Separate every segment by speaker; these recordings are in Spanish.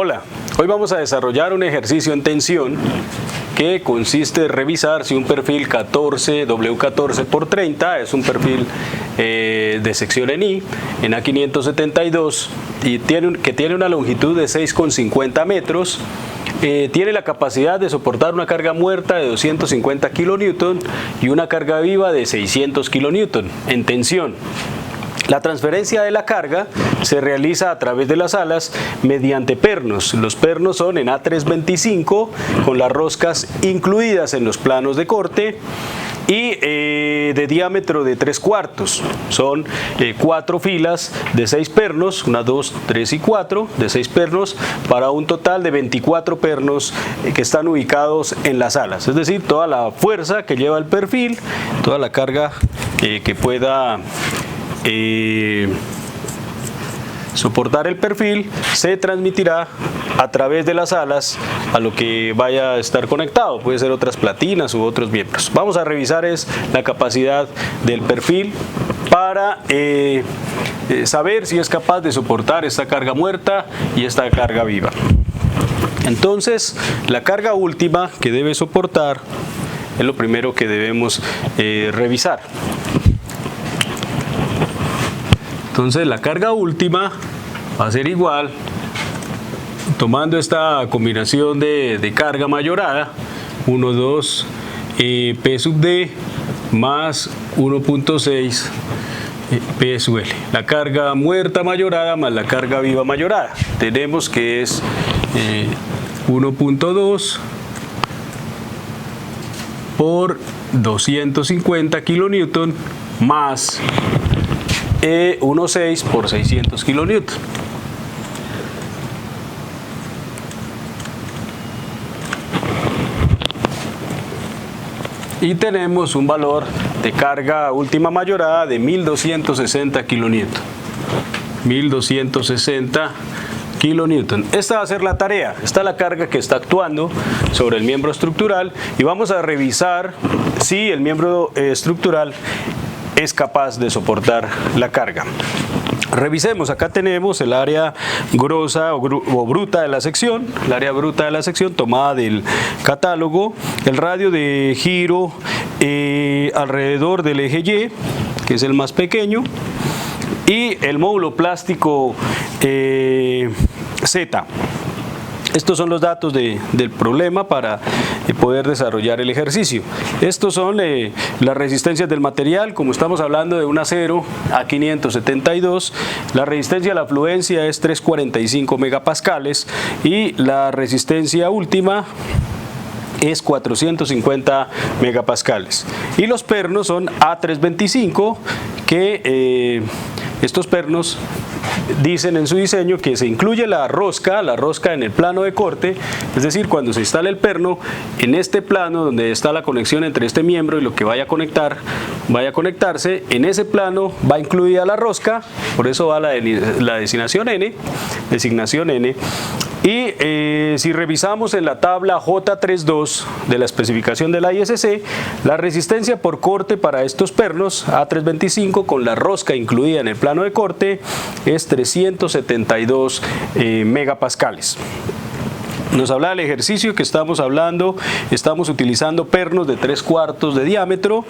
Speaker 1: Hola, hoy vamos a desarrollar un ejercicio en tensión que consiste en revisar si un perfil 14 W14x30 es un perfil de sección en I, en A572, y que tiene una longitud de 6,50 metros. Tiene la capacidad de soportar una carga muerta de 250 kN y una carga viva de 600 kN en tensión. La transferencia de la carga se realiza a través de las alas mediante pernos. Los pernos son en A325 con las roscas incluidas en los planos de corte y de diámetro de 3/4. Son 4 filas de 6 pernos, 1, 2, 3 y 4, de 6 pernos para un total de 24 pernos que están ubicados en las alas. Es decir, toda la fuerza que lleva el perfil, toda la carga que pueda soportar el perfil se transmitirá a través de las alas a lo que vaya a estar conectado. Puede ser otras platinas u otros miembros. Vamos a revisar la capacidad del perfil para saber si es capaz de soportar esta carga muerta y esta carga viva. Entonces, la carga última que debe soportar es lo primero que debemos revisar. Entonces la carga última va a ser igual, tomando esta combinación de carga mayorada, 1, 2, P sub D más 1.6 P sub L. La carga muerta mayorada más la carga viva mayorada. Tenemos que es 1.2 por 250 kN más 1.6 por 600 kN. Y tenemos un valor de carga última mayorada de 1260 kN. 1260 kN. Esta va a ser la tarea. Esta es la carga que está actuando sobre el miembro estructural y vamos a revisar si el miembro estructural es capaz de soportar la carga. Revisemos, acá tenemos el área grosa o bruta de la sección, el área bruta de la sección tomada del catálogo, el radio de giro alrededor del eje Y, que es el más pequeño, y el módulo plástico Z. Estos son los datos del problema para poder desarrollar el ejercicio. Estos son las resistencias del material. Como estamos hablando de un acero A572, la resistencia a la fluencia es 345 megapascales y la resistencia última es 450 megapascales. Y los pernos son A325, que estos pernos dicen en su diseño que se incluye la rosca en el plano de corte, es decir, cuando se instala el perno, en este plano donde está la conexión entre este miembro y lo que vaya a conectarse, en ese plano va incluida la rosca, por eso va la designación N, y si revisamos en la tabla J32 de la especificación de la ISC, la resistencia por corte para estos pernos A325 con la rosca incluida en el plano de corte es 372 megapascales. Nos habla del ejercicio que estamos hablando. Estamos utilizando pernos de 3/4 de diámetro,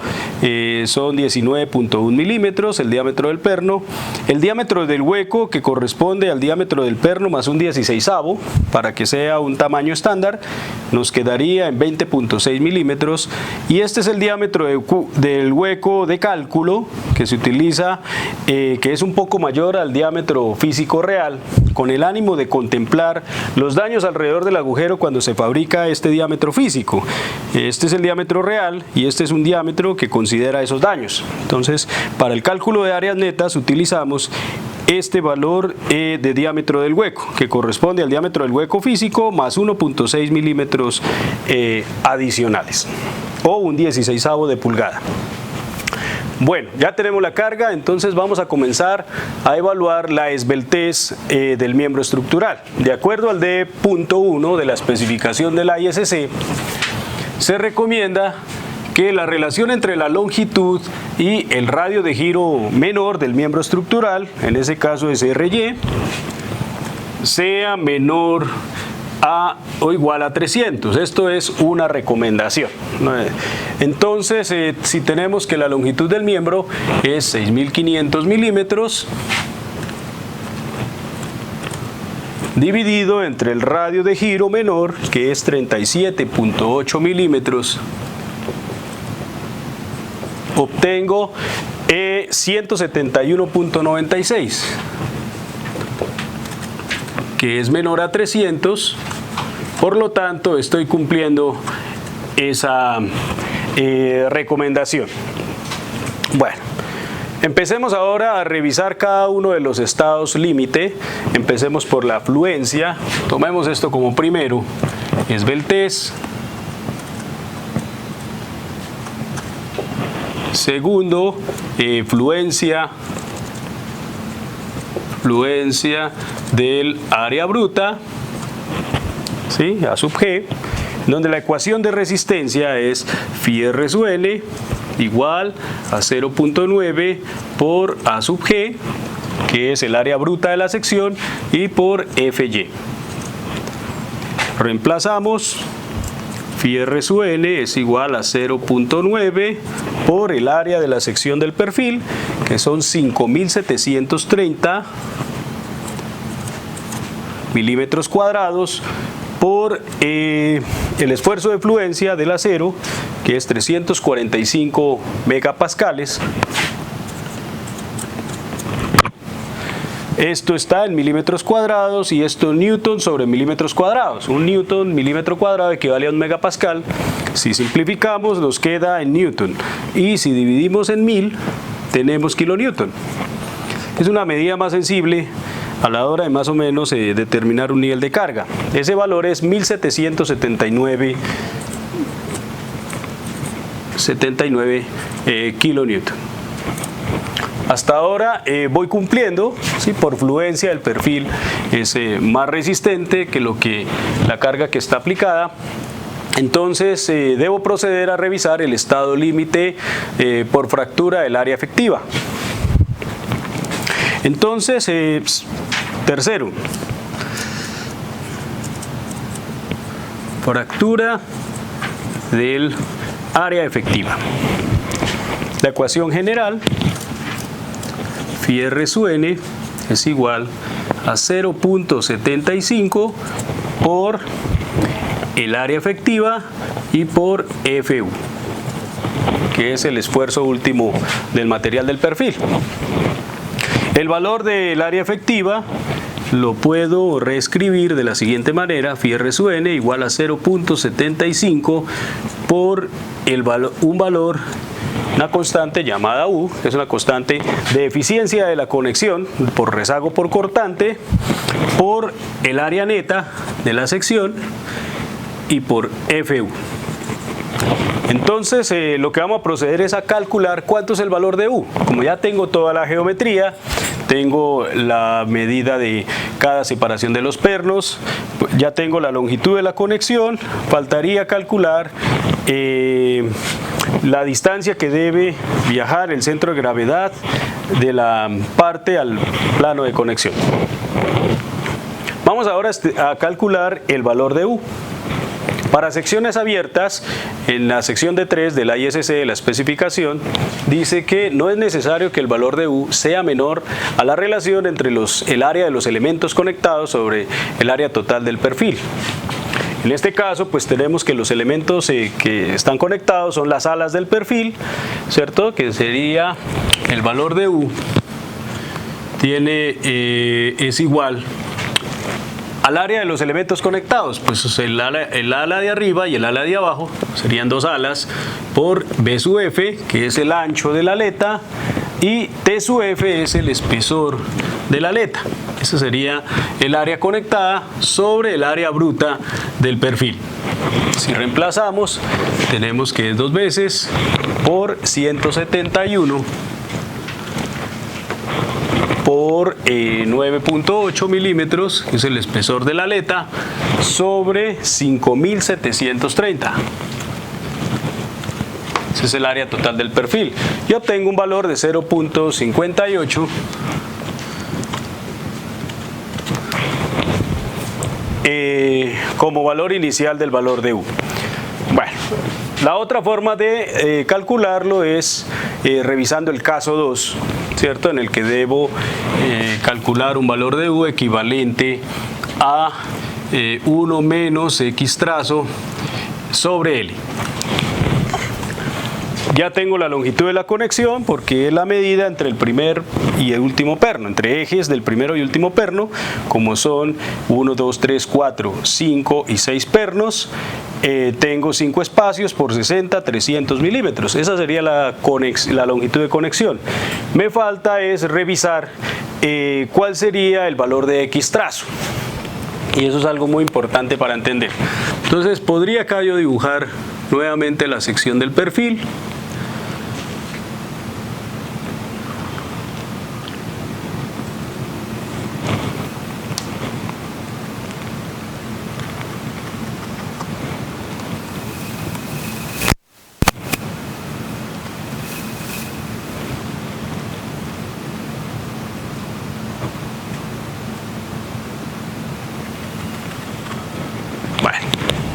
Speaker 1: son 19.1 milímetros el diámetro del perno. El diámetro del hueco, que corresponde al diámetro del perno más un 16avo, para que sea un tamaño estándar, nos quedaría en 20.6 milímetros. Y este es el diámetro del hueco de cálculo que se utiliza, que es un poco mayor al diámetro físico real, con el ánimo de contemplar los daños alrededor del agujero cuando se fabrica este diámetro físico. Este es el diámetro real y este es un diámetro que considera esos daños. Entonces, para el cálculo de áreas netas utilizamos este valor de diámetro del hueco, que corresponde al diámetro del hueco físico más 1.6 milímetros adicionales, o un 16avo de pulgada. Bueno, ya tenemos la carga, entonces vamos a comenzar a evaluar la esbeltez del miembro estructural. De acuerdo al D.1 de la especificación de la ISC, se recomienda que la relación entre la longitud y el radio de giro menor del miembro estructural, en ese caso es RY, sea menor a o igual a 300. Esto es una recomendación. Entonces, si tenemos que la longitud del miembro es 6500 milímetros, dividido entre el radio de giro menor, que es 37.8 milímetros, obtengo 171.96, que es menor a 300, por lo tanto estoy cumpliendo esa recomendación. Bueno, empecemos ahora a revisar cada uno de los estados límite. Empecemos por la fluencia. Tomemos esto como primero, esbeltez. Segundo, fluencia del área bruta, ¿sí? A sub G, donde la ecuación de resistencia es phi R sub N igual a 0.9 por A sub G, que es el área bruta de la sección, y por Fy. Reemplazamos. Phi R sub N es igual a 0.9 por el área de la sección del perfil, que son 5730 milímetros cuadrados, por el esfuerzo de fluencia del acero, que es 345 megapascales. Esto está en milímetros cuadrados y esto newton sobre milímetros cuadrados. Un newton milímetro cuadrado equivale a un megapascal. Si simplificamos nos queda en newton, y si dividimos en 1000 tenemos kilonewton. Es una medida más sensible a la hora de más o menos determinar un nivel de carga. Ese valor es 1779 kilonewton. Hasta ahora voy cumpliendo, ¿sí? Por fluencia el perfil es más resistente que la carga que está aplicada. Entonces debo proceder a revisar el estado límite por fractura del área efectiva. Entonces, tercero, fractura del área efectiva. La ecuación general, phi R sub N es igual a 0.75 por el área efectiva y por Fu, que es el esfuerzo último del material del perfil. El valor del área efectiva lo puedo reescribir de la siguiente manera: phi R sub N igual a 0.75 por una constante llamada U, que es una constante de eficiencia de la conexión por rezago por cortante, por el área neta de la sección y por Fu. Entonces lo que vamos a proceder es a calcular cuánto es el valor de U. Como ya tengo toda la geometría, tengo la medida de cada separación de los pernos, ya tengo la longitud de la conexión, faltaría calcular la distancia que debe viajar el centro de gravedad de la parte al plano de conexión. Vamos ahora a calcular el valor de U. Para secciones abiertas, en la sección de 3 de la ISC de la especificación, dice que no es necesario que el valor de U sea menor a la relación entre el área de los elementos conectados sobre el área total del perfil. En este caso, pues tenemos que los elementos que están conectados son las alas del perfil, ¿cierto? Que sería el valor de U es igual al área de los elementos conectados, pues el ala de arriba y el ala de abajo serían dos alas por B sub F, que es el ancho de la aleta, y T sub F es el espesor de la aleta. Ese sería el área conectada sobre el área bruta del perfil. Si reemplazamos, tenemos que es 2 veces por 171 por 9.8 milímetros, que es el espesor de la aleta, sobre 5730. Ese es el área total del perfil. Y obtengo un valor de 0.58 como valor inicial del valor de U. Bueno, la otra forma de calcularlo es revisando el caso 2, ¿cierto? En el que debo calcular un valor de U equivalente a 1 menos X trazo sobre L. Ya tengo la longitud de la conexión porque es la medida entre el primer y el último perno, entre ejes del primero y último perno, como son 1, 2, 3, 4, 5 y 6 pernos. Tengo 5 espacios por 60, 300 milímetros. Esa sería la longitud de conexión. Me falta es revisar cuál sería el valor de X trazo. Y eso es algo muy importante para entender. Entonces podría acá yo dibujar nuevamente la sección del perfil.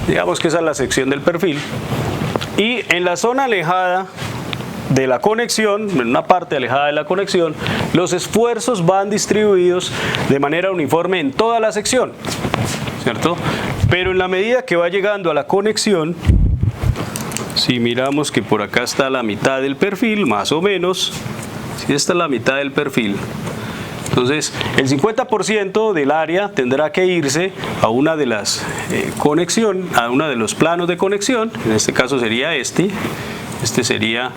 Speaker 1: Digamos que esa es la sección del perfil, y en la zona alejada de la conexión, en una parte alejada de la conexión, los esfuerzos van distribuidos de manera uniforme en toda la sección, ¿cierto? Pero en la medida que va llegando a la conexión, si miramos que por acá está la mitad del perfil, más o menos, si esta es la mitad del perfil, entonces el 50% del área tendrá que irse a una de las a uno de los planos de conexión. En este caso sería este sería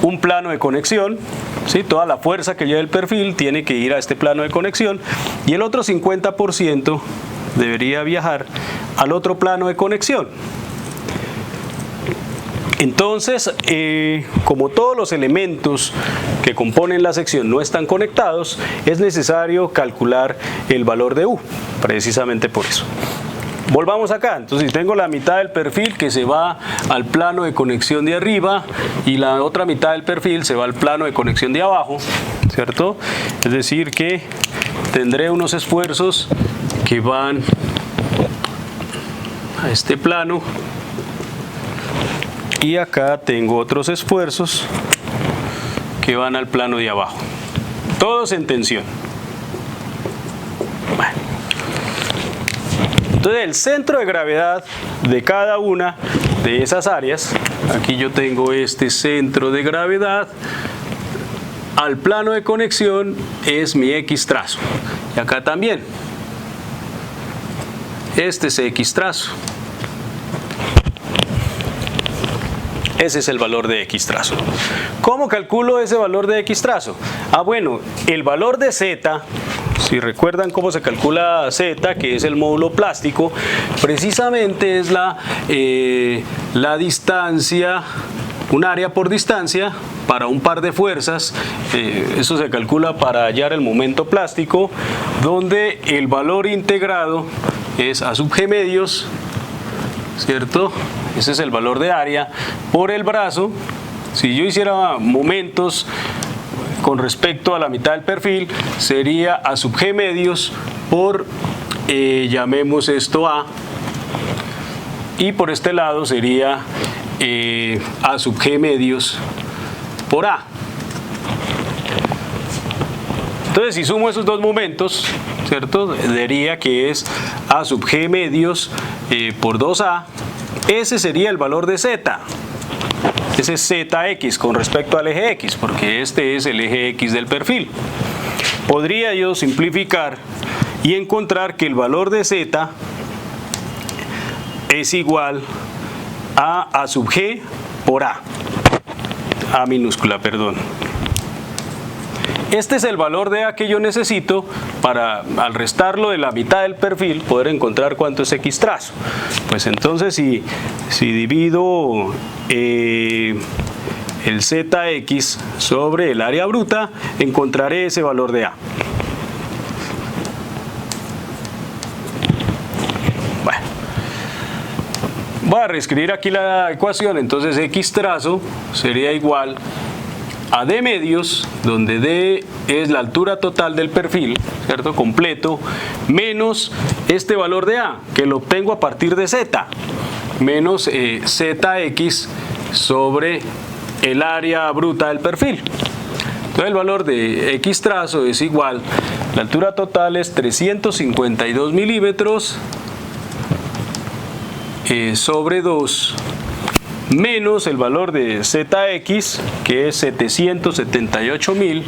Speaker 1: un plano de conexión, ¿sí? Toda la fuerza que lleva el perfil tiene que ir a este plano de conexión, y el otro 50% debería viajar al otro plano de conexión. Entonces, como todos los elementos que componen la sección no están conectados, es necesario calcular el valor de U, precisamente por eso. Volvamos acá. Entonces, si tengo la mitad del perfil que se va al plano de conexión de arriba y la otra mitad del perfil se va al plano de conexión de abajo, ¿cierto? Es decir, que tendré unos esfuerzos que van a este plano, y acá tengo otros esfuerzos que van al plano de abajo, todos en tensión. Bueno. Entonces el centro de gravedad de cada una de esas áreas, aquí yo tengo este centro de gravedad, al plano de conexión es mi X trazo, y acá también, este es X trazo. Ese es el valor de X trazo. ¿Cómo calculo ese valor de X trazo? Bueno, el valor de Z, si recuerdan cómo se calcula Z, que es el módulo plástico, precisamente es la distancia, un área por distancia para un par de fuerzas. Eso se calcula para hallar el momento plástico, donde el valor integrado es A sub G medios, ¿cierto? Ese es el valor de área por el brazo. Si yo hiciera momentos con respecto a la mitad del perfil, sería A sub G medios por, llamemos esto A, y por este lado sería A sub G medios por A. Entonces, si sumo esos dos momentos, ¿cierto? Diría que es A sub G medios por 2A. Ese sería el valor de Z. Ese es ZX con respecto al eje X, porque este es el eje X del perfil. Podría yo simplificar y encontrar que el valor de Z es igual a A sub G por A. A minúscula, perdón. Este es el valor de A que yo necesito para, al restarlo de la mitad del perfil, poder encontrar cuánto es X trazo. Pues entonces si divido el ZX sobre el área bruta, encontraré ese valor de A. Bueno, voy a reescribir aquí la ecuación. Entonces X trazo sería igual a D medios, donde D es la altura total del perfil, ¿cierto? Completo, menos este valor de A, que lo obtengo a partir de Z, menos ZX sobre el área bruta del perfil. Entonces el valor de X trazo es igual, la altura total es 352 milímetros sobre 2, menos el valor de ZX, que es 778.000,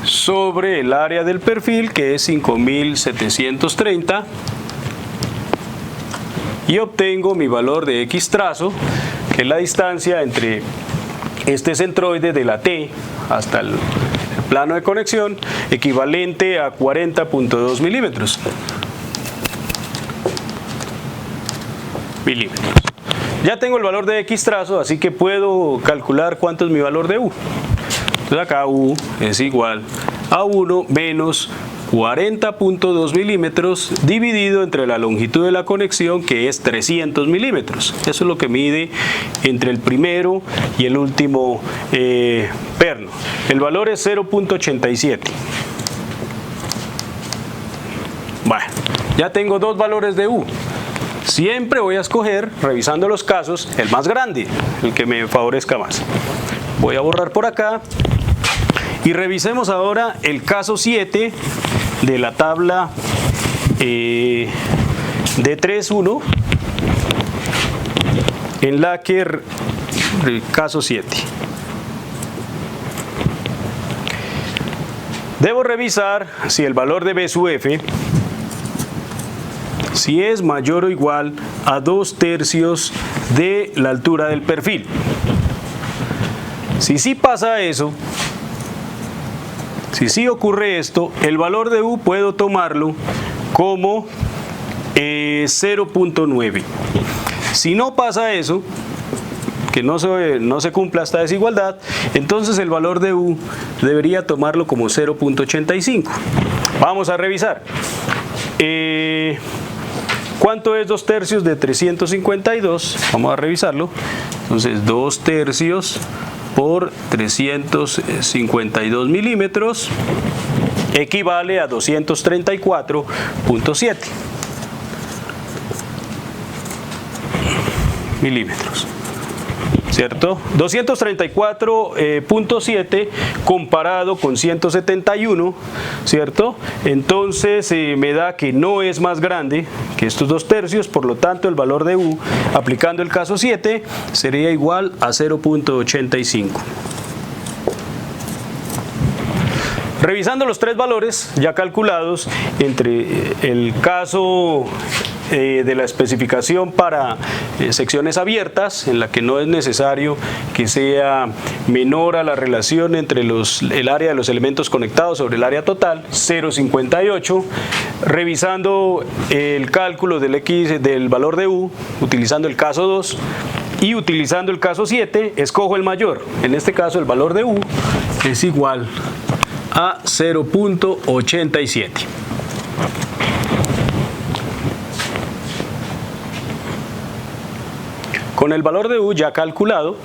Speaker 1: sobre el área del perfil, que es 5.730, y obtengo mi valor de X trazo, que es la distancia entre este centroide de la T hasta el plano de conexión, equivalente a 40.2 milímetros. Ya tengo el valor de X trazo, así que puedo calcular cuánto es mi valor de U. Entonces acá U es igual a 1 menos 40.2 milímetros dividido entre la longitud de la conexión, que es 300 milímetros. Eso es lo que mide entre el primero y el último perno. El valor es 0.87. Bueno, ya tengo dos valores de U. Siempre voy a escoger, revisando los casos, el más grande, el que me favorezca más. Voy a borrar por acá y revisemos ahora el caso 7 de la tabla de 3.1, en la que caso 7. Debo revisar si el valor de B sub F si es mayor o igual a 2/3 de la altura del perfil. Si sí pasa eso, si sí ocurre esto, el valor de U puedo tomarlo como 0.9. Si no pasa eso, que no se cumpla esta desigualdad, entonces el valor de U debería tomarlo como 0.85. Vamos a revisar. ¿Cuánto es 2/3 de 352? Vamos a revisarlo. Entonces 2/3 por 352 milímetros equivale a 234.7 milímetros. ¿Cierto? 234.7 comparado con 171, ¿cierto? Entonces me da que no es más grande que estos 2/3, por lo tanto el valor de U, aplicando el caso 7, sería igual a 0.85. Revisando los tres valores ya calculados entre el caso de la especificación para secciones abiertas, en la que no es necesario que sea menor a la relación entre el área de los elementos conectados sobre el área total, 0.58, revisando el cálculo del valor de U, utilizando el caso 2, y utilizando el caso 7, escojo el mayor. En este caso el valor de U es igual a 0.87. Con el valor de U ya calculado,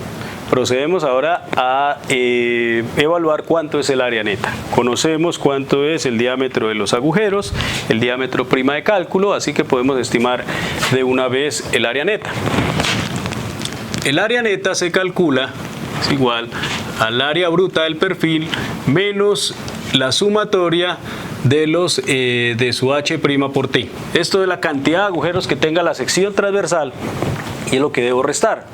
Speaker 1: procedemos ahora a evaluar cuánto es el área neta. Conocemos cuánto es el diámetro de los agujeros, el diámetro prima de cálculo, así que podemos estimar de una vez el área neta. El área neta se calcula, es igual al área bruta del perfil menos la sumatoria de su H' por T. Esto es la cantidad de agujeros que tenga la sección transversal y es lo que debo restar.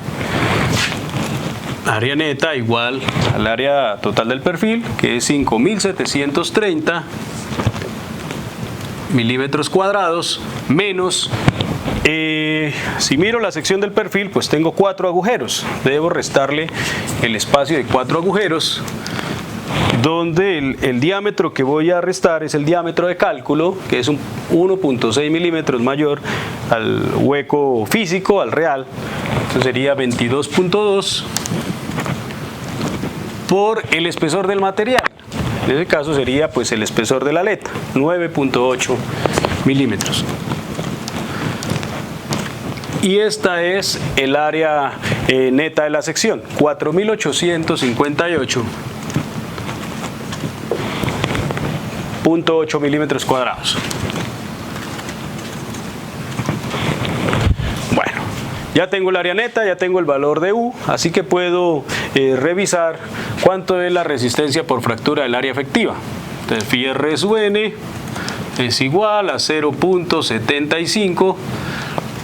Speaker 1: Área neta igual al área total del perfil, que es 5.730 milímetros cuadrados, menos, si miro la sección del perfil, pues tengo 4 agujeros. Debo restarle el espacio de 4 agujeros, donde el diámetro que voy a restar es el diámetro de cálculo, que es 1.6 milímetros mayor al hueco físico, al real. Entonces sería 22.2 por el espesor del material. En ese caso sería pues el espesor de la aleta, 9.8 milímetros. Y esta es el área neta de la sección, 4.858.8 milímetros cuadrados. Bueno, ya tengo el área neta, ya tengo el valor de U, así que puedo revisar cuánto es la resistencia por fractura del área efectiva. Entonces, phi r sub n es igual a 0.75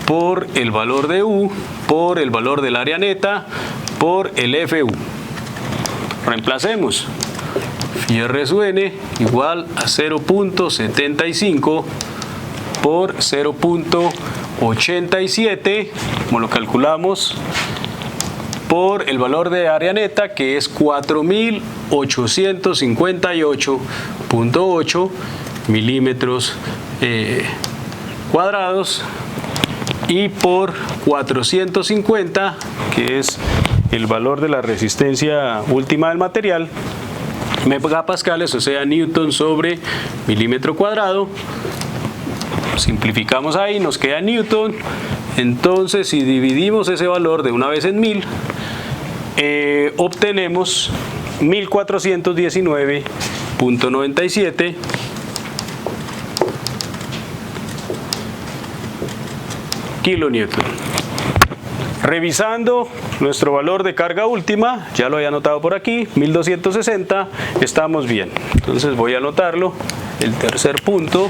Speaker 1: por el valor de U, por el valor del área neta, por el FU. Reemplacemos. Phi r sub n igual a 0.75 por 0.87, como lo calculamos, por el valor de área neta, que es 4.858.8 milímetros cuadrados, y por 450, que es el valor de la resistencia última del material, megapascales, o sea, newton sobre milímetro cuadrado. Simplificamos ahí, nos queda newton. Entonces, si dividimos ese valor de una vez en 1000, obtenemos 1419.97 kilonewton. Revisando nuestro valor de carga última, ya lo había anotado por aquí, 1260, estamos bien. Entonces voy a anotarlo, el tercer punto,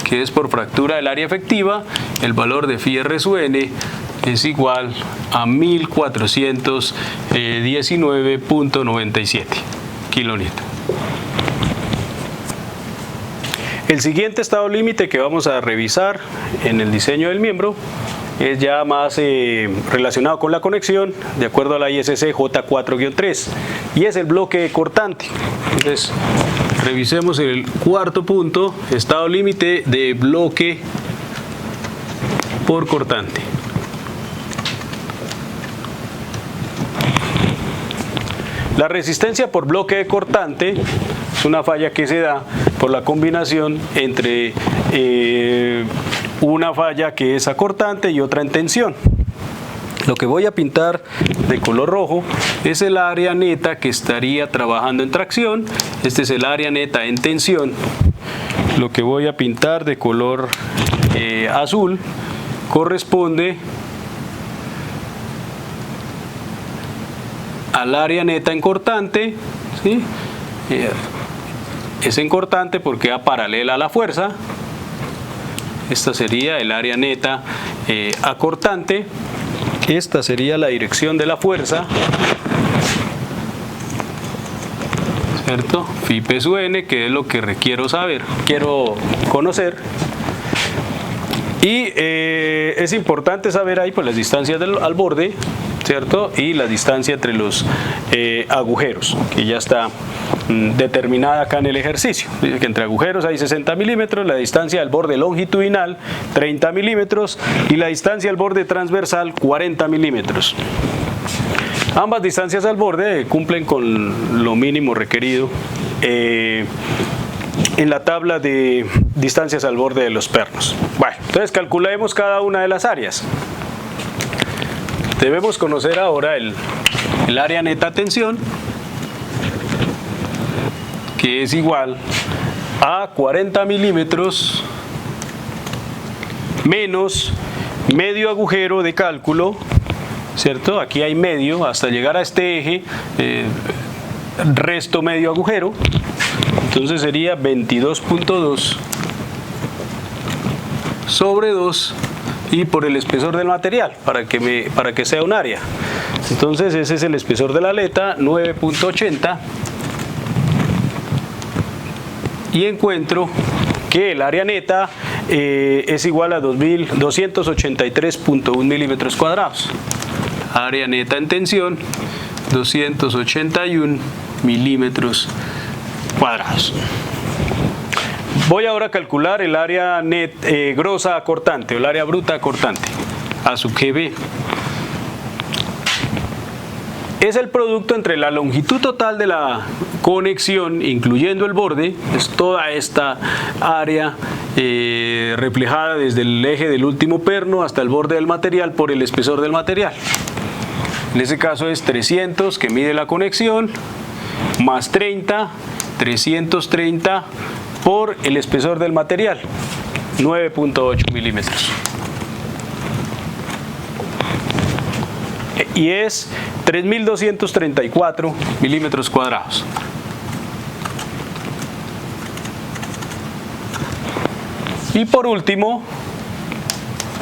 Speaker 1: que es por fractura del área efectiva, el valor de phi r sub n es igual a 1419.97 kilonewton. El siguiente estado límite que vamos a revisar en el diseño del miembro es ya más relacionado con la conexión, de acuerdo a la ISC J4-3, y es el bloque cortante. Entonces, revisemos el cuarto punto, estado límite de bloque por cortante. La resistencia por bloque de cortante es una falla que se da por la combinación entre una falla que es acortante y otra en tensión. Lo que voy a pintar de color rojo es el área neta que estaría trabajando en tracción. Este es el área neta en tensión. Lo que voy a pintar de color azul corresponde al área neta en cortante, ¿sí? Es en cortante porque va paralela a la fuerza. Esta sería el área neta acortante. Esta sería la dirección de la fuerza, ¿cierto? Phi P sub n, que es lo que quiero conocer. Y es importante saber ahí pues las distancias al borde, ¿cierto? Y la distancia entre los agujeros, que ya está determinada acá en el ejercicio. Dice que entre agujeros hay 60 milímetros, la distancia del borde longitudinal 30 milímetros y la distancia del borde transversal 40 milímetros. Ambas distancias al borde cumplen con lo mínimo requerido en la tabla de distancias al borde de los pernos. Bueno, entonces calculemos cada una de las áreas. Debemos conocer ahora el área neta tensión, que es igual a 40 milímetros menos medio agujero de cálculo, ¿cierto? Aquí hay medio, hasta llegar a este eje, resto medio agujero, entonces sería 22.2 sobre 2 y por el espesor del material, para que sea un área. Entonces ese es el espesor de la aleta, 9.80, y encuentro que el área neta es igual a 283.1 milímetros cuadrados. Área neta en tensión, 281 milímetros cuadrados. Voy ahora a calcular el área grosa cortante o el área bruta cortante, A sub GB. Es el producto entre la longitud total de la conexión, incluyendo el borde, es toda esta área reflejada desde el eje del último perno hasta el borde del material por el espesor del material. En este caso es 300 que mide la conexión, más 30, 330 por el espesor del material, 9.8 milímetros. Y es 3.234 milímetros cuadrados. Y por último,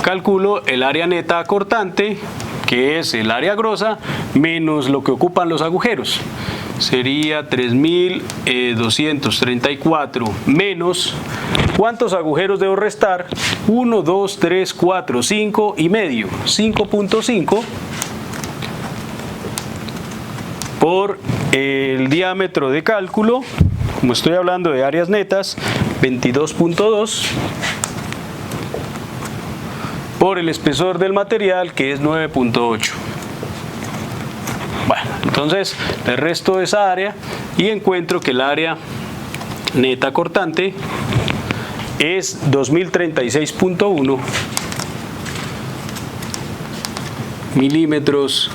Speaker 1: calculo el área neta cortante, que es el área grosa, menos lo que ocupan los agujeros. Sería 3.234 menos, ¿cuántos agujeros debo restar? 1, 2, 3, 4, 5 y medio, 5.5 por el diámetro de cálculo, como estoy hablando de áreas netas, 22.2 por el espesor del material, que es 9.8. Bueno, entonces le resto esa área y encuentro que el área neta cortante es 2036.1 milímetros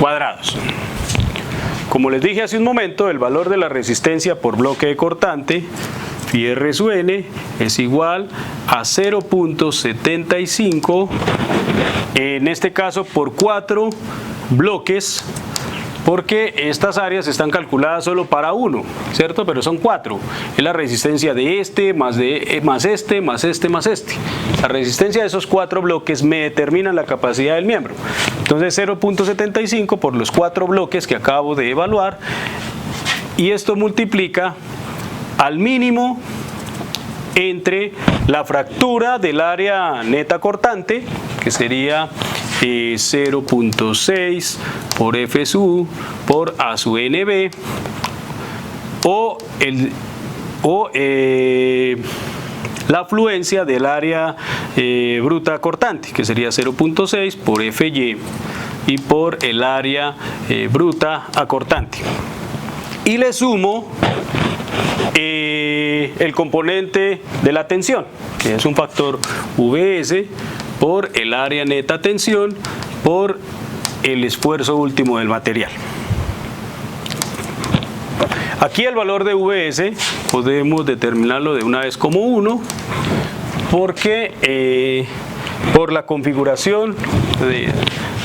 Speaker 1: cuadrados. Como les dije hace un momento, el valor de la resistencia por bloque de cortante, phi r sub n, es igual a 0.75, en este caso por 4 bloques, porque estas áreas están calculadas solo para uno, ¿cierto? Pero son 4. Es la resistencia de este, más este, más este, más este. La resistencia de esos 4 bloques me determina la capacidad del miembro. Entonces 0.75 por los 4 bloques que acabo de evaluar, y esto multiplica al mínimo entre la fractura del área neta cortante, que sería 0.6 por F sub por A sub NB, o la afluencia del área bruta cortante, que sería 0.6 por FY y por el área bruta acortante. Y le sumo el componente de la tensión, que es un factor VS por el área neta tensión por el esfuerzo último del material. Aquí el valor de VS podemos determinarlo de una vez como 1, porque por la configuración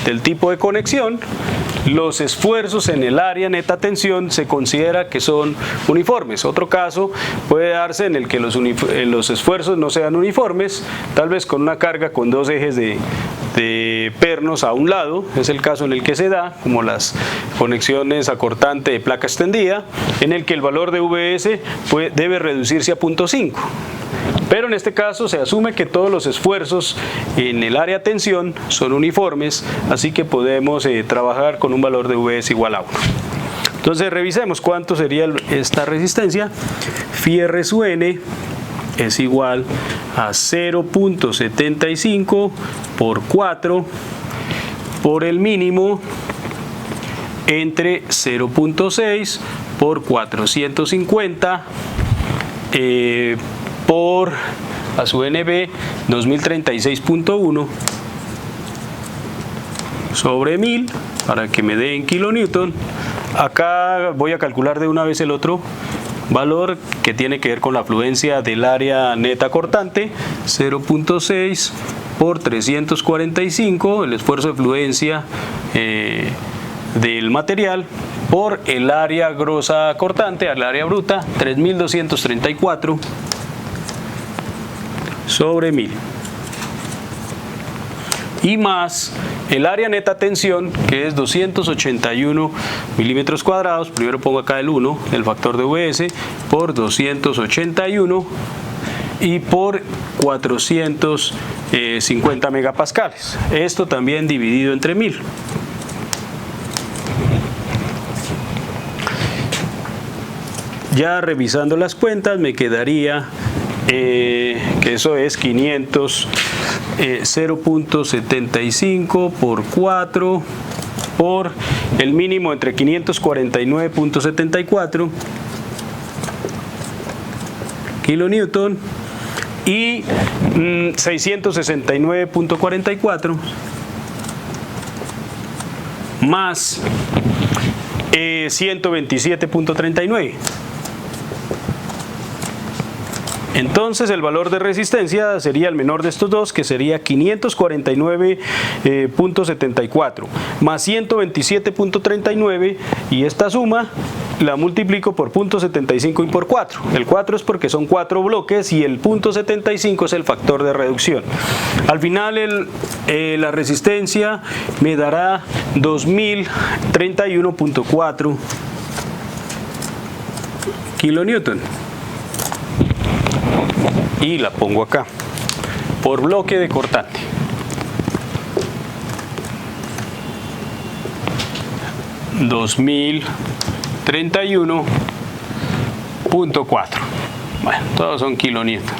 Speaker 1: del tipo de conexión, los esfuerzos en el área neta tensión se considera que son uniformes. Otro caso puede darse en el que los esfuerzos no sean uniformes, tal vez con una carga con 2 ejes de pernos a un lado, es el caso en el que se da, como las conexiones a cortante de placa extendida, en el que el valor de VS debe reducirse a 0.5. Pero en este caso se asume que todos los esfuerzos en el área tensión son uniformes, así que podemos trabajar con un valor de VS igual a 1. Entonces revisemos cuánto sería esta resistencia. Phi r sub n es igual a 0.75 por 4 por el mínimo entre 0.6 por 450 por A sub NB 2036.1 sobre 1000 para que me dé en kilonewton. Acá voy a calcular de una vez el otro valor que tiene que ver con la afluencia del área neta cortante, 0.6 por 345, el esfuerzo de fluencia del material, por el área grosa cortante, al área bruta, 3234 sobre 1000. Y más el área neta tensión, que es 281 milímetros cuadrados, primero pongo acá el 1, el factor de VS, por 281 y por 450 megapascales. Esto también dividido entre 1000. Ya revisando las cuentas me quedaría que eso es 0.75 por 4 por el mínimo entre 549.74 kilonewton y 669.44 más 127.39. Entonces el valor de resistencia sería el menor de estos dos, que sería 549.74 más 127.39, y esta suma la multiplico por 0.75 y por 4. El 4 es porque son 4 bloques y el 0.75 es el factor de reducción. Al final la resistencia me dará 2031.4 kilonewton. Y la pongo acá, por bloque de cortante. $2031.4. Bueno, todos son kilonewton.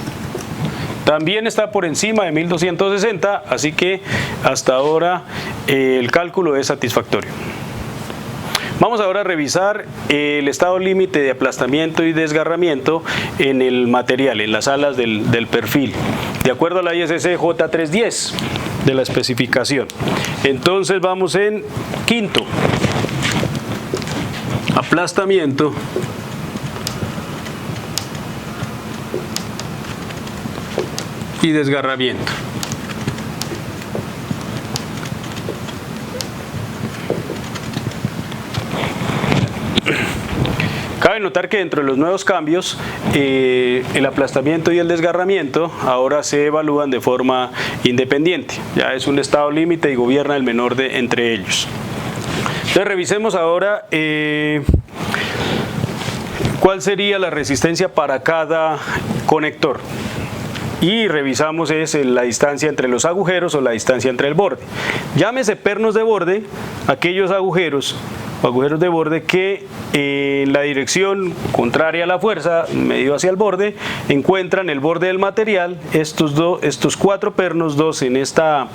Speaker 1: También está por encima de 1260, así que hasta ahora el cálculo es satisfactorio. Vamos ahora a revisar el estado límite de aplastamiento y desgarramiento en el material, en las alas del perfil, de acuerdo a la ISC J310 de la especificación. Entonces vamos en quinto, aplastamiento y desgarramiento. Cabe notar que dentro de los nuevos cambios, el aplastamiento y el desgarramiento ahora se evalúan de forma independiente. Ya es un estado límite y gobierna el menor entre ellos. Entonces revisemos ahora cuál sería la resistencia para cada conector. Y revisamos la distancia entre los agujeros o la distancia entre el borde. Llámese pernos de borde aquellos agujeros de borde que en la dirección contraria a la fuerza, medido hacia el borde, encuentran el borde del material. Estos 4 pernos, 2 en esta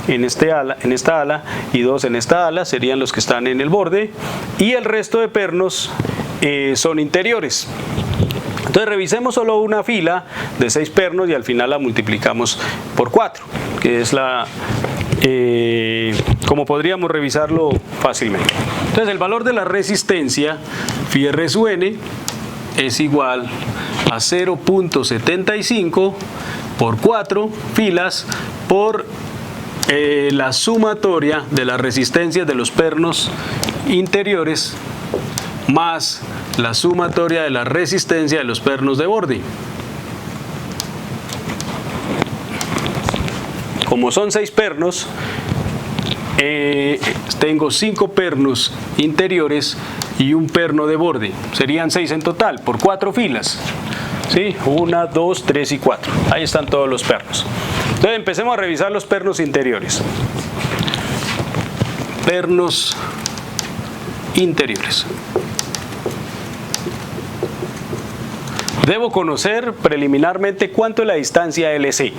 Speaker 1: ala y 2 en esta ala, serían los que están en el borde, y el resto de pernos son interiores. Entonces revisemos solo una fila de 6 pernos y al final la multiplicamos por 4, que es como podríamos revisarlo fácilmente. Entonces el valor de la resistencia phi r sub n es igual a 0.75 por 4 filas por la sumatoria de las resistencias de los pernos interiores más la sumatoria de la resistencia de los pernos de borde. Como son 6 pernos, tengo 5 pernos interiores y un perno de borde. Serían 6 en total, por 4 filas. ¿Sí? 1, 2, 3 y 4. Ahí están todos los pernos. Entonces empecemos a revisar los pernos interiores. Pernos interiores. Debo conocer preliminarmente cuánto es la distancia LC.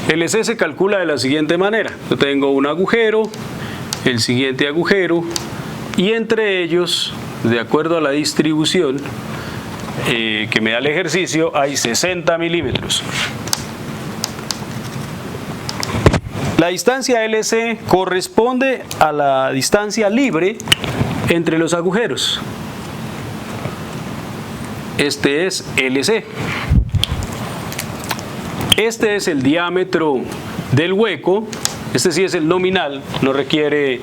Speaker 1: LC se calcula de la siguiente manera. Yo tengo un agujero, el siguiente agujero, y entre ellos, de acuerdo a la distribución que me da el ejercicio, hay 60 milímetros. La distancia LC corresponde a la distancia libre entre los agujeros. Este es LC. Este es el diámetro del hueco. Este sí es el nominal, no requiere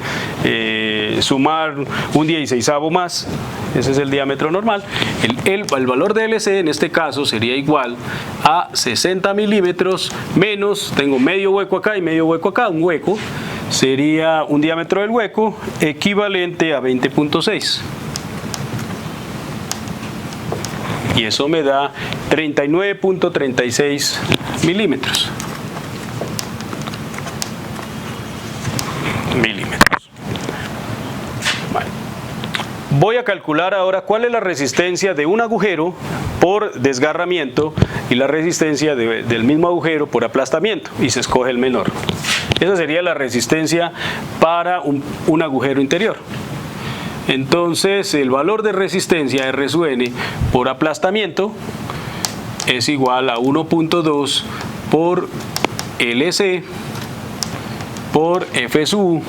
Speaker 1: sumar un 16avo más. Ese es el diámetro normal. El valor de LC en este caso sería igual a 60 milímetros menos, tengo medio hueco acá y medio hueco acá, un hueco, sería un diámetro del hueco equivalente a 20.6. Y eso me da 39.36 milímetros. Vale. Voy a calcular ahora cuál es la resistencia de un agujero por desgarramiento y la resistencia del mismo agujero por aplastamiento, y se escoge el menor. Esa sería la resistencia para un agujero interior. Entonces el valor de resistencia R sub n por aplastamiento es igual a 1.2 por LC por F sub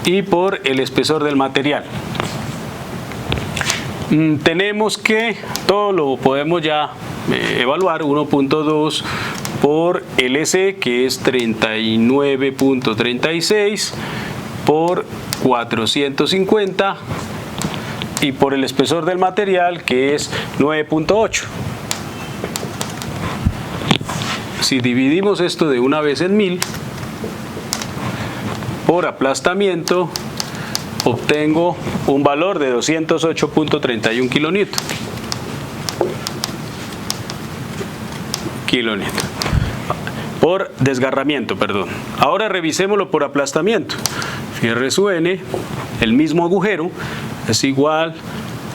Speaker 1: y por el espesor del material. Tenemos que, todo lo podemos ya evaluar, 1.2 por LC, que es 39.36 por 450, y por el espesor del material, que es 9.8. Si dividimos esto de una vez en 1000 por aplastamiento, obtengo un valor de 208.31 kilonewton por desgarramiento, perdón. Ahora revisémoslo por aplastamiento. Fierre su N, el mismo agujero, es igual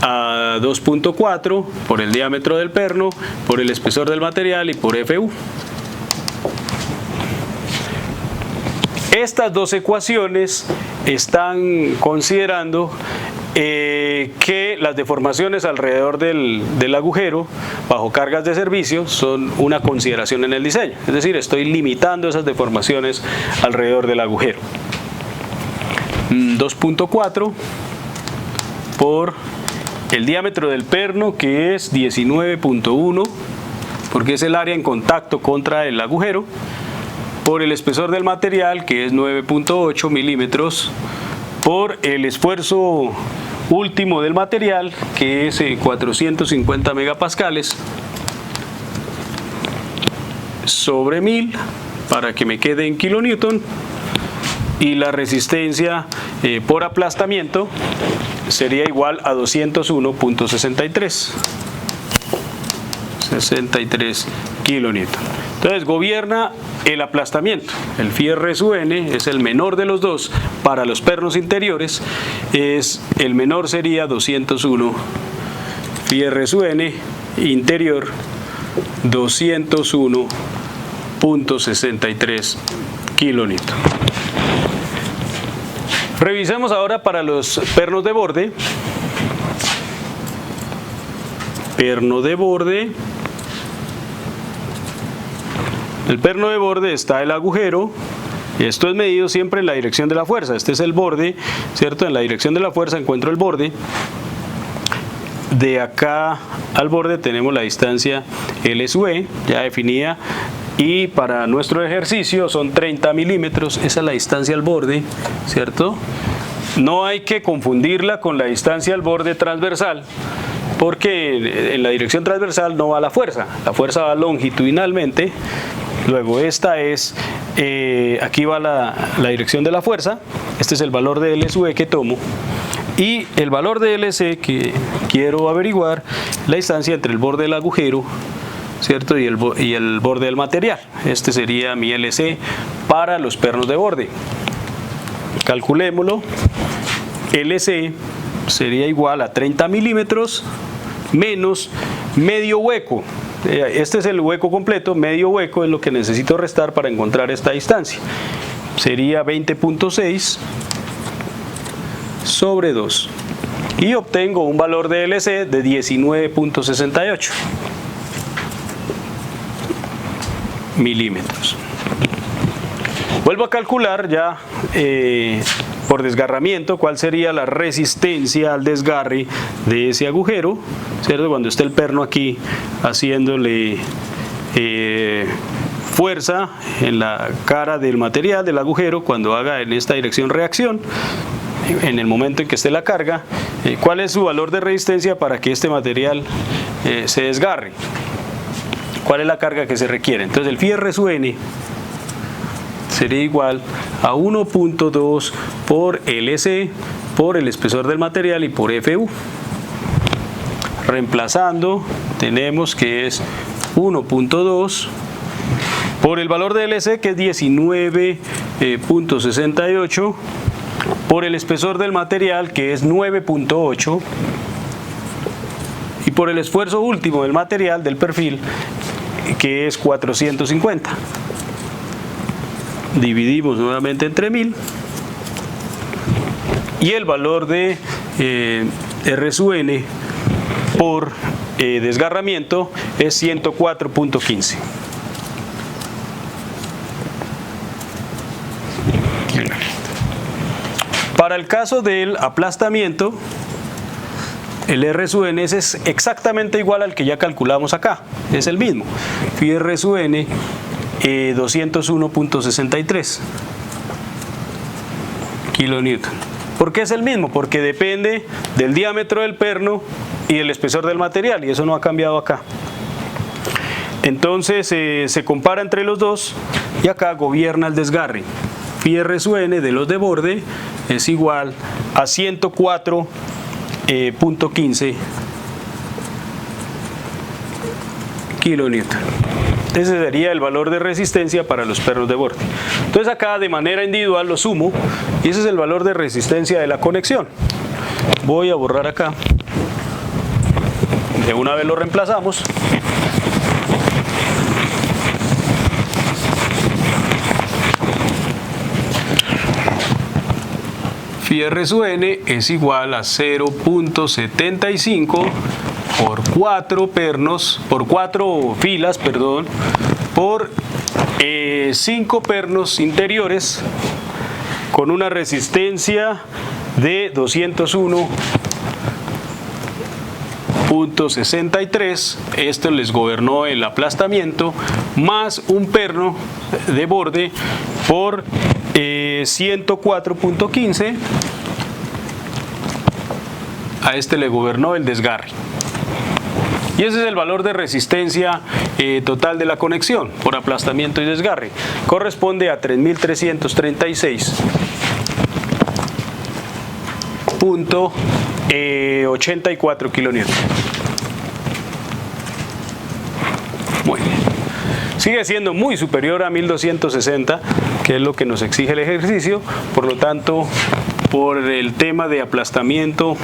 Speaker 1: a 2.4 por el diámetro del perno, por el espesor del material y por FU. Estas dos ecuaciones están considerando que las deformaciones alrededor del agujero bajo cargas de servicio son una consideración en el diseño. Es decir, estoy limitando esas deformaciones alrededor del agujero. 2.4 por el diámetro del perno, que es 19.1, porque es el área en contacto contra el agujero, por el espesor del material, que es 9.8 milímetros, por el esfuerzo último del material, que es 450 megapascales, sobre 1000, para que me quede en kilonewton, y la resistencia por aplastamiento sería igual a 201.63 kilonewton. Entonces gobierna el aplastamiento. El fierre su N es el menor de los dos para los pernos interiores. El menor sería 201. Fierre su N interior 201.63 kilonewton. Revisemos ahora para los pernos de borde. Perno de borde. El perno de borde está el agujero. Esto es medido siempre en la dirección de la fuerza. Este es el borde, ¿cierto? En la dirección de la fuerza encuentro el borde. De acá al borde tenemos la distancia L sub E, ya definida. Y para nuestro ejercicio son 30 milímetros. Esa es la distancia al borde, ¿cierto? No hay que confundirla con la distancia al borde transversal, porque en la dirección transversal no va la fuerza va longitudinalmente. Luego esta es, aquí va la dirección de la fuerza, este es el valor de L sub E que tomo, y el valor de LC que quiero averiguar, la distancia entre el borde del agujero, ¿cierto? y el borde del material. Este sería mi LC para los pernos de borde. Calculémoslo. LC sería igual a 30 milímetros menos medio hueco. Este es el hueco completo, medio hueco es lo que necesito restar para encontrar esta distancia. Sería 20.6 sobre 2. Y obtengo un valor de LC de 19.68 milímetros. Vuelvo a calcular ya por desgarramiento cuál sería la resistencia al desgarre de ese agujero, ¿cierto? Cuando esté el perno aquí haciéndole fuerza en la cara del material del agujero, cuando haga en esta dirección reacción, en el momento en que esté la carga, cuál es su valor de resistencia para que este material se desgarre, cuál es la carga que se requiere. Entonces el fierre sub N sería igual a 1.2 por LC por el espesor del material y por FU. Reemplazando, tenemos que es 1.2 por el valor de LC, que es 19.68, por el espesor del material, que es 9.8, y por el esfuerzo último del material del perfil, que es 450. Dividimos nuevamente entre 1000 y el valor de R sub N por desgarramiento es 104.15. Para el caso del aplastamiento, el R sub n es exactamente igual al que ya calculamos acá, es el mismo. Phi R sub n 201.63 kilonewton. ¿Por qué es el mismo? Porque depende del diámetro del perno y el espesor del material, y eso no ha cambiado acá. Entonces se compara entre los dos y acá gobierna el desgarre. Phi R sub n de los de borde es igual a 104.15 kilonewton. Ese sería el valor de resistencia para los pernos de borde. Entonces acá de manera individual lo sumo y ese es el valor de resistencia de la conexión. Voy a borrar acá. De una vez lo reemplazamos. Phi R sub n es igual a 0.75 por 4 filas, por 5 pernos interiores con una resistencia de 201.63. Esto les gobernó el aplastamiento, más un perno de borde por 104.15. A este le gobernó el desgarre. Y ese es el valor de resistencia total de la conexión por aplastamiento y desgarre. Corresponde a 3.336.84 kilonewton. Muy bien. Sigue siendo muy superior a 1260, que es lo que nos exige el ejercicio. Por lo tanto, por el tema de aplastamiento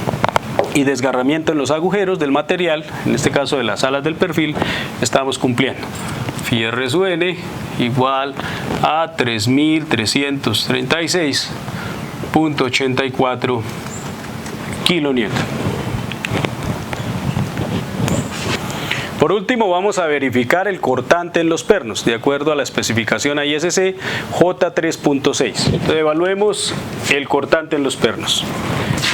Speaker 1: y desgarramiento en los agujeros del material, en este caso de las alas del perfil, estamos cumpliendo. Phi R sub n igual a 3.336.84 kilonewton. Por último, vamos a verificar el cortante en los pernos, de acuerdo a la especificación ISC J3.6. Entonces, evaluemos el cortante en los pernos.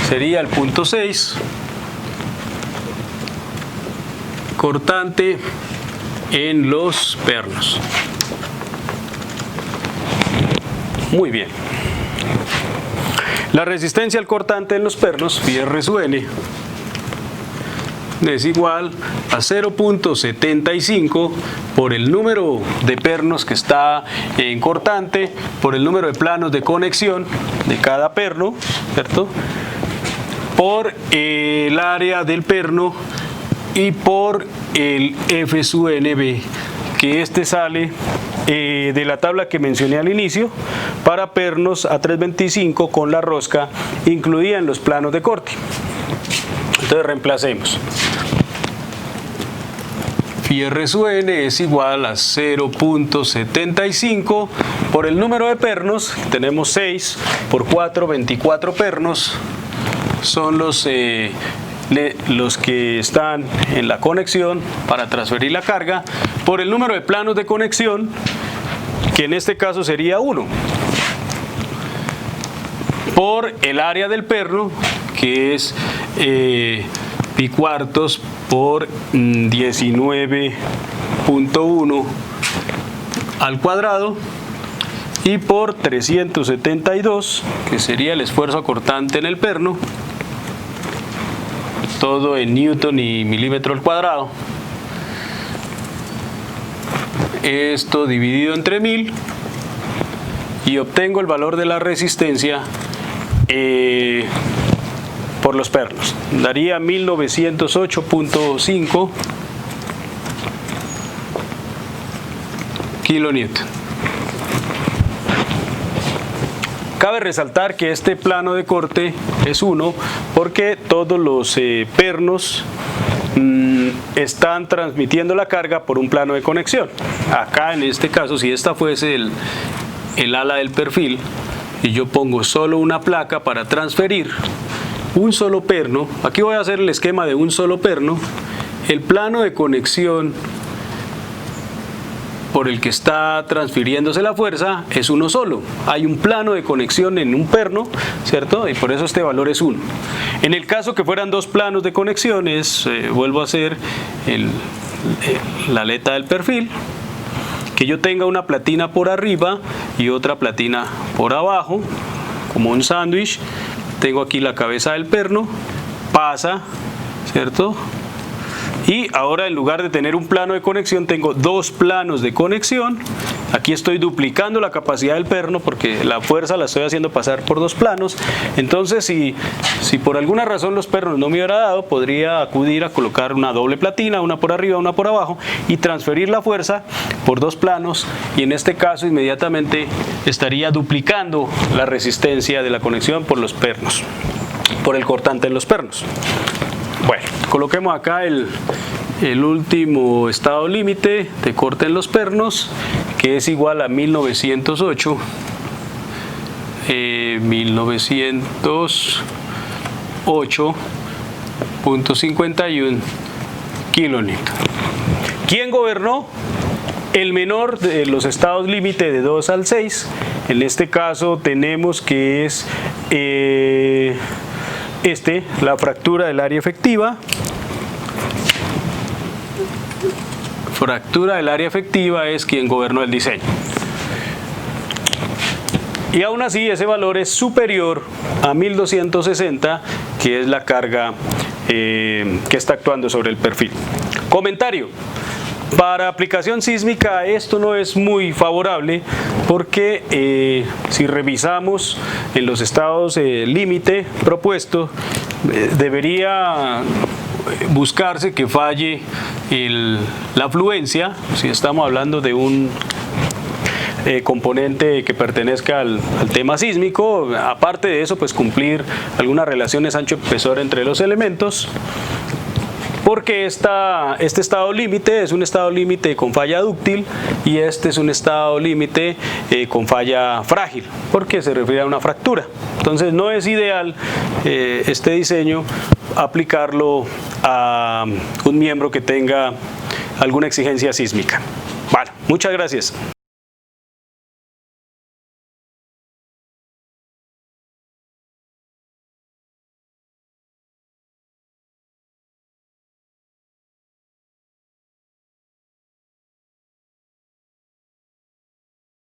Speaker 1: Sería el punto 6, cortante en los pernos. Muy bien. La resistencia al cortante en los pernos, Phi R sub n, es igual a 0.75 por el número de pernos que está en cortante, por el número de planos de conexión de cada perno, ¿cierto?, por el área del perno y por el F sub NB, que este sale de la tabla que mencioné al inicio para pernos A325 con la rosca incluida en los planos de corte. Entonces reemplacemos. Phi R sub n es igual a 0.75 por el número de pernos. Tenemos 6 por 4, 24 pernos. Son los que están en la conexión para transferir la carga, por el número de planos de conexión, que en este caso sería 1, por el área del perno, que es pi cuartos por 19.1 al cuadrado, y por 372, que sería el esfuerzo cortante en el perno, todo en newton y milímetro al cuadrado. Esto dividido entre 1000 y obtengo el valor de la resistencia por los pernos. Daría 1908.5 kilonewton. Cabe resaltar que este plano de corte es 1 porque todos los pernos están transmitiendo la carga por un plano de conexión. Acá en este caso, si esta fuese el ala del perfil y yo pongo solo una placa para transferir un solo perno, aquí voy a hacer el esquema de un solo perno, el plano de conexión por el que está transfiriéndose la fuerza es uno solo. Hay un plano de conexión en un perno, ¿cierto? Y por eso este valor es 1. En el caso que fueran dos planos de conexión, vuelvo a hacer la aleta del perfil, que yo tenga una platina por arriba y otra platina por abajo, como un sándwich. Tengo aquí la cabeza del perno, pasa, ¿cierto? Y ahora en lugar de tener un plano de conexión, tengo dos planos de conexión. Aquí estoy duplicando la capacidad del perno porque la fuerza la estoy haciendo pasar por dos planos. Entonces, si por alguna razón los pernos no me hubiera dado, podría acudir a colocar una doble platina, una por arriba, una por abajo, y transferir la fuerza por dos planos. Y en este caso, inmediatamente estaría duplicando la resistencia de la conexión por los pernos, por el cortante en los pernos. Bueno, coloquemos acá el último estado límite de corte en los pernos, que es igual a 1908.51 kilonewton. ¿Quién gobernó? El menor de los estados límite de 2 al 6. En este caso tenemos que es la fractura del área efectiva. Fractura del área efectiva es quien gobernó el diseño. Y aún así ese valor es superior a 1260, que es la carga que está actuando sobre el perfil. Comentario. Para aplicación sísmica esto no es muy favorable porque si revisamos en los estados límite propuesto, debería buscarse que falle la afluencia, si estamos hablando de un componente que pertenezca al tema sísmico. Aparte de eso, pues cumplir algunas relaciones ancho-espesor entre los elementos, porque este estado límite es un estado límite con falla dúctil y este es un estado límite con falla frágil, porque se refiere a una fractura. Entonces no es ideal este diseño aplicarlo a un miembro que tenga alguna exigencia sísmica. Bueno, muchas gracias.